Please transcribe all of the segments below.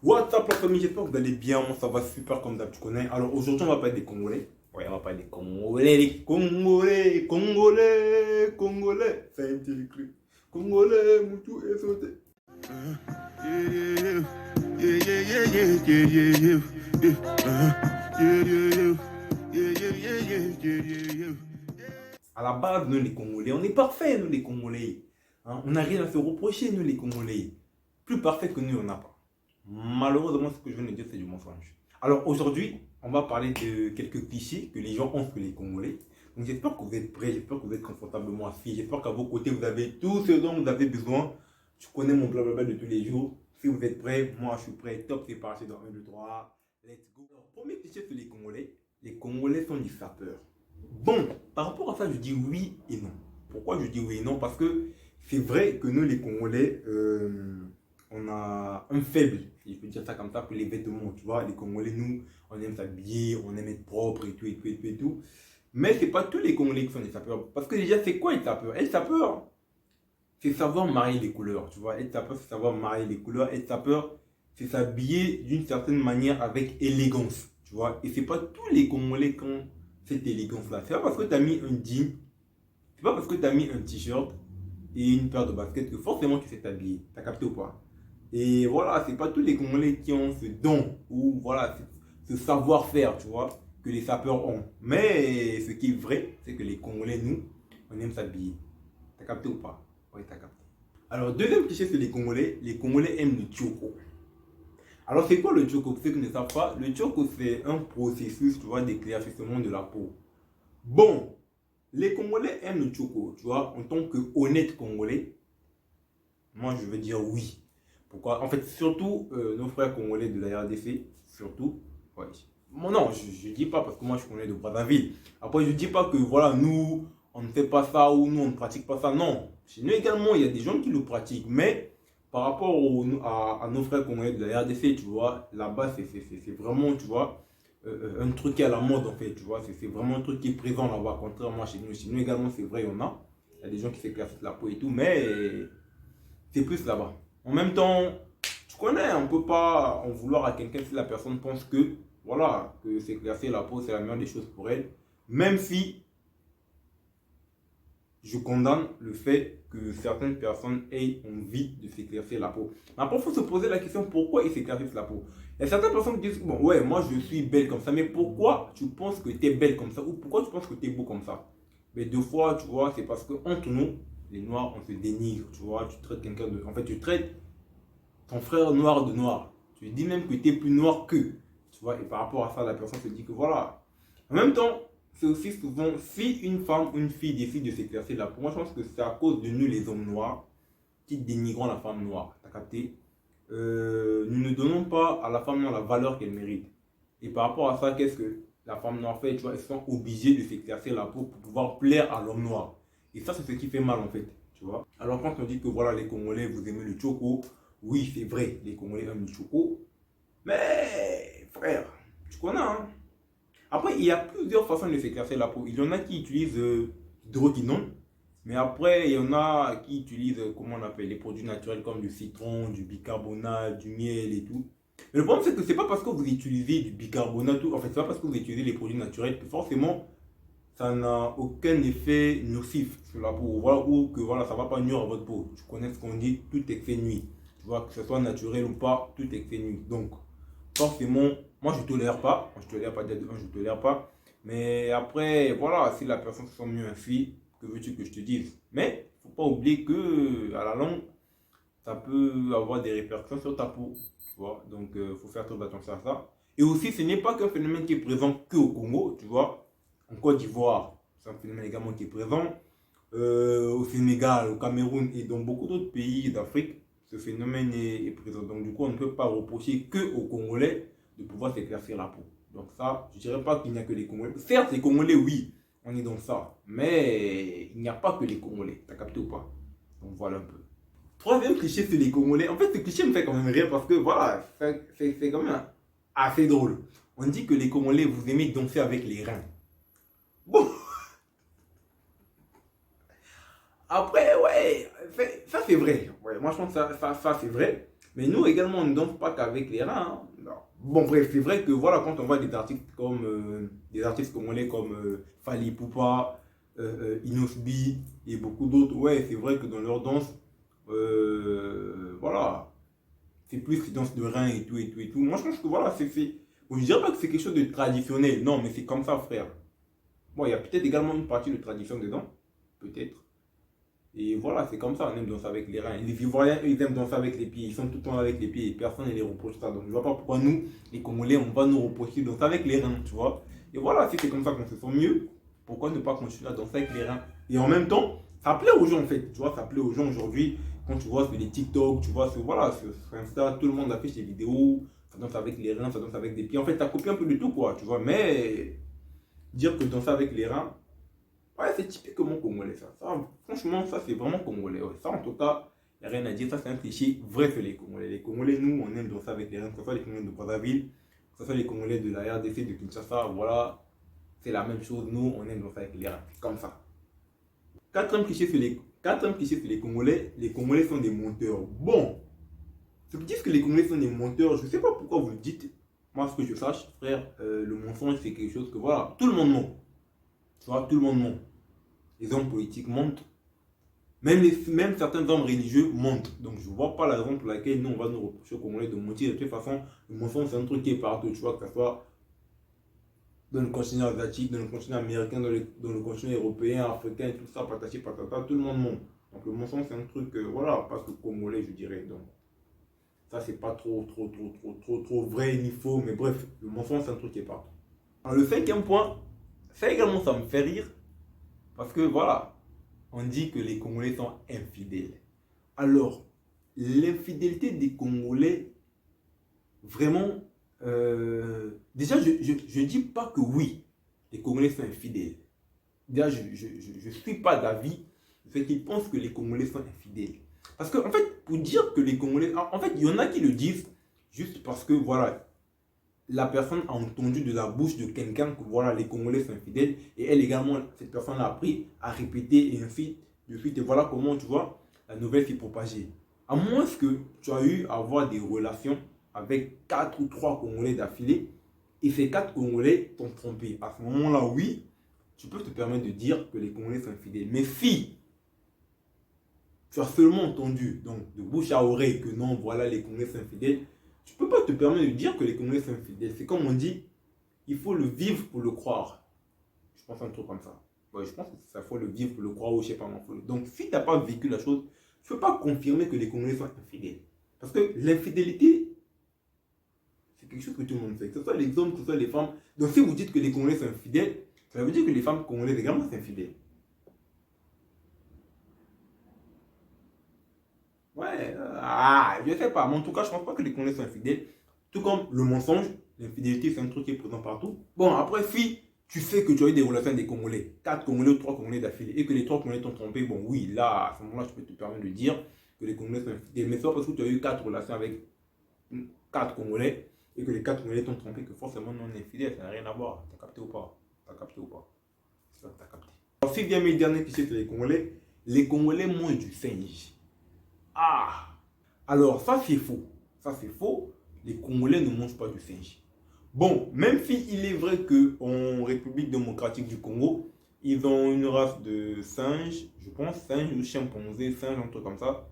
What's up la famille, j'espère que vous allez bien, moi ça va super comme d'hab, tu connais. Alors aujourd'hui on va parler des Congolais. Ouais, on va parler des Congolais, les Congolais. Ça a été écrit. Congolais, Moutou et sauté. À la base, nous les Congolais, on est parfaits, nous les Congolais. Hein, on n'a rien à se reprocher, nous les Congolais. Plus parfait que nous, on n'a pas. Malheureusement, ce que je viens de dire, c'est du mensonge. Alors aujourd'hui, on va parler de quelques clichés que les gens ont sur les Congolais. Donc j'espère que vous êtes prêts, j'espère que vous êtes confortablement assis, j'espère qu'à vos côtés, vous avez tout ce dont vous avez besoin. Tu connais mon blablabla de tous les jours. Si vous êtes prêts, moi je suis prêt. Top, c'est parti dans 1, 2, 3. Let's go. Alors, premier cliché sur les Congolais sont des sapeurs. Bon, par rapport à ça, je dis oui et non. Pourquoi je dis oui et non? Parce que c'est vrai que nous, les Congolais, on a un faible, si je peux dire ça comme ça, pour les vêtements. Tu vois, les Congolais, nous, on aime s'habiller, on aime être propre et tout, et tout, et tout, et tout. Mais ce n'est pas tous les Congolais qui sont des sapeurs. Parce que déjà, c'est quoi être sapeur? Être sapeur, c'est savoir marier les couleurs. Tu vois, être sapeur, c'est savoir marier les couleurs. Être sapeur, c'est s'habiller d'une certaine manière avec élégance. Tu vois, et c'est pas tous les Congolais qui ont cette élégance-là. C'est pas parce que tu as mis un jean, c'est pas parce que tu as mis un t-shirt et une paire de baskets que forcément tu sais t'habiller. T'as capté ou pas? Et voilà, c'est pas tous les Congolais qui ont ce don ou voilà, ce savoir-faire, tu vois, que les sapeurs ont. Mais ce qui est vrai, c'est que les Congolais, nous, on aime s'habiller. T'as capté ou pas? Oui, t'as capté. Alors, deuxième cliché sur les Congolais aiment le tchoko. Alors, c'est quoi le tchoko? Pour ceux qui ne savent pas, le tchoko, c'est un processus, tu vois, d'éclaircissement de la peau. Bon, les Congolais aiment le tchoko, tu vois, en tant qu'honnête Congolais, moi je veux dire oui. Pourquoi? En fait, surtout nos frères congolais de la RDC, surtout, ouais. Bon, non, je dis pas parce que moi je connais de Brazzaville. Après, je dis pas que voilà, nous, on ne fait pas ça ou nous, on ne pratique pas ça. Non. Chez nous également, il y a des gens qui le pratiquent. Mais par rapport à nos frères congolais de la RDC, tu vois, là-bas, c'est vraiment, tu vois, un truc qui est à la mode en fait, tu vois. C'est vraiment un truc qui est présent là-bas, contrairement à chez nous. Chez nous également, c'est vrai, il y en a. Il y a des gens qui s'éclaircissent la peau et tout, mais c'est plus là-bas. En même temps, tu connais, on ne peut pas en vouloir à quelqu'un si la personne pense que, voilà, que s'éclaircir la peau, c'est la meilleure des choses pour elle. Même si je condamne le fait que certaines personnes aient envie de s'éclaircir la peau. Mais après, il faut se poser la question, pourquoi ils s'éclaircissent la peau? Il y a certaines personnes qui disent, bon, ouais, moi je suis belle comme ça, mais pourquoi tu penses que tu es belle comme ça? Ou pourquoi tu penses que tu es beau comme ça? Mais deux fois, tu vois, c'est parce que entre nous, les noirs, on se dénigre, tu vois, tu traites quelqu'un de... En fait, tu traites ton frère noir de noir. Tu dis même que tu es plus noir qu'eux. Tu vois, et par rapport à ça, la personne se dit que voilà. En même temps, c'est aussi souvent, si une femme ou une fille décide de s'éclaircir la peau, moi je pense que c'est à cause de nous les hommes noirs qui dénigrons la femme noire. T'as capté? Nous ne donnons pas à la femme noire la valeur qu'elle mérite. Et par rapport à ça, qu'est-ce que la femme noire fait? Tu vois, elles sont obligées de s'éclaircir la peau pour pouvoir plaire à l'homme noir. Et ça, c'est ce qui fait mal en fait. Tu vois? Alors quand on dit que voilà, les Congolais, vous aimez le choco, oui, c'est vrai, les Congolais aiment le choco. Mais, frère, tu connais, hein? Après, il y a plusieurs façons de s'éclaircir la peau. Il y en a qui utilisent hydroquinone. Mais après, il y en a qui utilisent, comment on appelle, les produits naturels comme du citron, du bicarbonate, du miel et tout. Mais le problème, c'est que c'est pas parce que vous utilisez du bicarbonate, en fait, c'est pas parce que vous utilisez les produits naturels que forcément, ça n'a aucun effet nocif sur la peau. Voilà, ou que voilà, ça va pas nuire à votre peau. Tu connais ce qu'on dit, tout excès nuit. Tu vois, que ce soit naturel ou pas, tout excès nuit. Donc, forcément, moi je tolère pas. Moi, je tolère pas d'être un, je tolère pas. Mais après, voilà, si la personne se sent mieux ainsi, que veux-tu que je te dise? Mais, faut pas oublier que à la longue, ça peut avoir des répercussions sur ta peau. Tu vois, donc faut faire très attention à ça. Et aussi, ce n'est pas qu'un phénomène qui est présent que au Congo, tu vois. En Côte d'Ivoire, c'est un phénomène également qui est présent. Au Sénégal, au Cameroun et dans beaucoup d'autres pays d'Afrique, ce phénomène est présent. Donc du coup, on ne peut pas reprocher que aux Congolais de pouvoir s'éclaircir la peau. Donc ça, je ne dirais pas qu'il n'y a que les Congolais. Certes, les Congolais, oui, on est dans ça. Mais il n'y a pas que les Congolais. T'as capté ou pas? Donc voilà un peu. Troisième cliché sur les Congolais. En fait, ce cliché me fait quand même rire parce que voilà, c'est quand même assez drôle. On dit que les Congolais, vous aimez danser avec les reins. Bon, après, ouais, ça c'est vrai. Ouais, moi je pense que ça c'est vrai. Mais nous également, on ne danse pas qu'avec les reins. Hein. Bon, bref, c'est vrai que voilà, quand on voit des artistes congolais comme Fally Ipupa, Inosbi et beaucoup d'autres, ouais, c'est vrai que dans leur danse, voilà, c'est plus qu'ils dansent de reins et tout, et tout, et tout. Moi, je pense que voilà, c'est fait. Bon, je dirais pas que c'est quelque chose de traditionnel, non, mais c'est comme ça, frère. Bon, il y a peut-être également une partie de tradition dedans, peut-être. Et voilà, c'est comme ça, on aime danser avec les reins. Les Ivoiriens, eux, ils aiment danser avec les pieds. Ils sont tout le temps avec les pieds et personne ne les reproche ça. Donc, je ne vois pas pourquoi nous, les Congolais, on va nous reprocher de danser avec les reins, tu vois. Et voilà, si c'est comme ça qu'on se sent mieux, pourquoi ne pas continuer à danser avec les reins? Et en même temps, ça plaît aux gens, en fait. Tu vois, ça plaît aux gens aujourd'hui. Quand tu vois sur les TikTok, tu vois, voilà, sur Insta, tout le monde affiche des vidéos. Ça danse avec les reins, ça danse avec des pieds. En fait, ça copie un peu de tout, quoi, tu vois. Mais dire que danser avec les reins, ouais, c'est typiquement congolais ça. Franchement, ça c'est vraiment congolais. Ouais. Ça en tout cas, il n'y a rien à dire. Ça c'est un cliché vrai sur les Congolais. Les Congolais, nous, on aime danser avec les reins, que ce soit les Congolais de Brazzaville, que ce soit les Congolais de la RDC, de Kinshasa, voilà. C'est la même chose. Nous, on aime danser avec les reins. C'est comme ça. Quatrième cliché sur les Congolais sont des menteurs. Bon, ceux qui disent que les Congolais sont des menteurs, je ne sais pas pourquoi vous le dites. Moi, ce que je sache, frère, le mensonge, c'est quelque chose que, voilà, tout le monde ment. Tu vois, tout le monde ment. Les hommes politiques mentent. Même certains hommes religieux mentent. Donc je ne vois pas la raison pour laquelle nous, on va nous reprocher aux Congolais de mentir. De toute façon, le mensonge, c'est un truc qui est partout. Tu vois, que ce soit dans le continent asiatique, dans le continent américain, dans le continent européen, africain, tout ça, patachi, patata, tout le monde ment. Donc le mensonge, c'est un truc, voilà, parce que Congolais, je dirais. Donc ça, c'est pas trop vrai ni faux. Mais bref, le mensonge, c'est un truc qui est partout. Alors le cinquième point, ça également, ça me fait rire. Parce que voilà, on dit que les Congolais sont infidèles. Alors, l'infidélité des Congolais, vraiment, déjà, je ne dis pas que oui, les Congolais sont infidèles. Déjà, je ne suis pas d'avis de ceux qui pensent que les Congolais sont infidèles. Parce qu'en fait, pour dire que les Congolais... En fait, il y en a qui le disent juste parce que, voilà, la personne a entendu de la bouche de quelqu'un que voilà, les Congolais sont infidèles et elle également, cette personne a appris à répéter et ainsi de suite. Et voilà comment, tu vois, la nouvelle s'est propagée. À moins que tu as eu à avoir des relations avec 4 ou 3 Congolais d'affilée et ces 4 Congolais t'ont trompé. À ce moment-là, oui, tu peux te permettre de dire que les Congolais sont infidèles. Mais si tu as seulement entendu, donc de bouche à oreille, que non, voilà, les Congolais sont infidèles, tu ne peux pas te permettre de dire que les Congolais sont infidèles. C'est comme on dit, il faut le vivre pour le croire. Je pense un truc comme ça. Ouais, je pense que ça faut le vivre pour le croire ou je sais pas. Donc si tu n'as pas vécu la chose, tu ne peux pas confirmer que les Congolais sont infidèles. Parce que l'infidélité, c'est quelque chose que tout le monde fait. Que ce soit les hommes, que ce soit les femmes. Donc si vous dites que les Congolais sont infidèles, ça veut dire que les femmes congolaises également sont infidèles. Ouais, je sais pas. Mais en tout cas, je pense pas que les Congolais sont infidèles. Tout comme le mensonge, l'infidélité, c'est un truc qui est présent partout. Bon, après, si tu sais que tu as eu des relations avec des Congolais, 4 Congolais ou 3 Congolais d'affilée, et que les 3 Congolais t'ont trompé, bon, oui, là, à ce moment-là, tu peux te permettre de dire que les Congolais sont infidèles. Mais c'est pas parce que tu as eu 4 relations avec 4 Congolais et que les 4 Congolais t'ont trompé que forcément non infidèle, ça n'a rien à voir. T'as capté ou pas? T'as capté ou pas? C'est ça que t'as capté. Alors, si vient mes derniers clichés sur les Congolais mangent du singe. Ah! Alors, ça c'est faux. Ça c'est faux. Les Congolais ne mangent pas du singe. Bon, même si il est vrai qu'en République démocratique du Congo, ils ont une race de singes, je pense, singes ou chimpanzés, singes, un truc comme ça,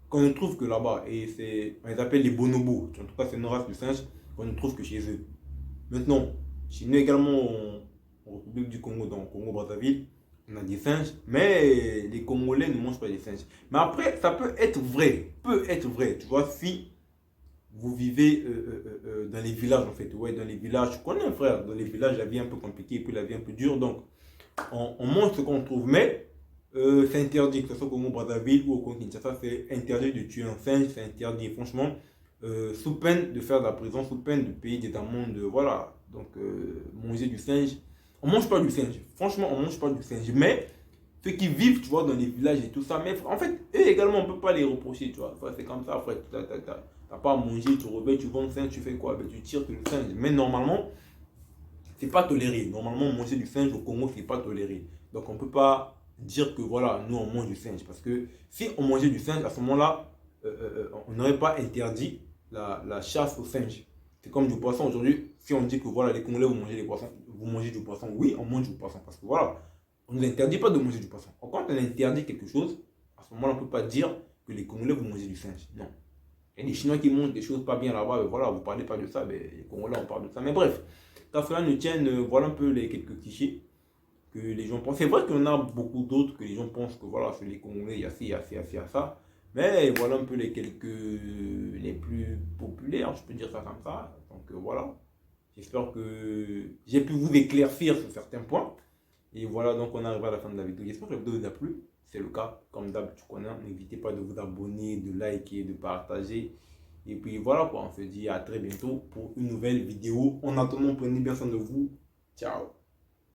qu'on ne trouve que là-bas. Et on les appelle les bonobos. En tout cas, c'est une race de singes qu'on ne trouve que chez eux. Maintenant, chez nous également, en République du Congo, dans le Congo-Brazzaville, on a des singes, mais les Congolais ne mangent pas des singes. Mais après, ça peut être vrai. Tu vois, si vous vivez dans les villages, en fait. Ouais, dans les villages, je connais un frère. Dans les villages, la vie est un peu compliquée et puis la vie est un peu dure. Donc, on mange ce qu'on trouve. Mais c'est interdit, que ce soit au Congo-Brazzaville ou au Congo-Kinshasa, c'est interdit de tuer un singe. C'est interdit, franchement. Sous peine de faire de la prison, sous peine de payer des amendes. Voilà. Donc, manger du singe. On mange pas du singe. Franchement, on mange pas du singe. Mais ceux qui vivent, tu vois, dans les villages et tout ça, mais en fait, eux également, on peut pas les reprocher, tu vois. C'est comme ça, frère. T'as pas à manger, tu réveilles, tu vends le singe, tu fais quoi? Ben, tu tires le singe. Mais normalement, c'est pas toléré. Normalement, manger du singe au Congo, c'est pas toléré. Donc, on peut pas dire que voilà, nous, on mange du singe. Parce que si on mangeait du singe, à ce moment-là, on n'aurait pas interdit la chasse aux singes. C'est comme du poisson aujourd'hui. Si on dit que voilà, les Congolais, vous mangez les poissons, vous mangez du poisson, oui, on mange du poisson. Parce que voilà, on ne nous interdit pas de manger du poisson. Quand on interdit quelque chose, à ce moment-là, on ne peut pas dire que les Congolais, vous mangez du singe. Non. Il y a des Chinois qui mangent des choses pas bien là-bas, voilà, vous ne parlez pas de ça, mais les Congolais, on parle de ça. Mais bref, qu'à cela ne tienne, voilà un peu les quelques clichés que les gens pensent. C'est vrai qu'il y en a beaucoup d'autres que les gens pensent que voilà, c'est les Congolais, il y a ci, il y a ci, il y a ci, il y a ça. Mais voilà un peu les quelques, les plus populaires, je peux dire ça comme ça. Donc voilà, j'espère que j'ai pu vous éclaircir sur certains points. Et voilà, donc on arrive à la fin de la vidéo. J'espère que la vidéo vous a plu. C'est le cas, comme d'hab, tu connais. N'hésitez pas de vous abonner, de liker, de partager. Et puis voilà, quoi, on se dit à très bientôt pour une nouvelle vidéo. En attendant, prenez bien soin de vous. Ciao.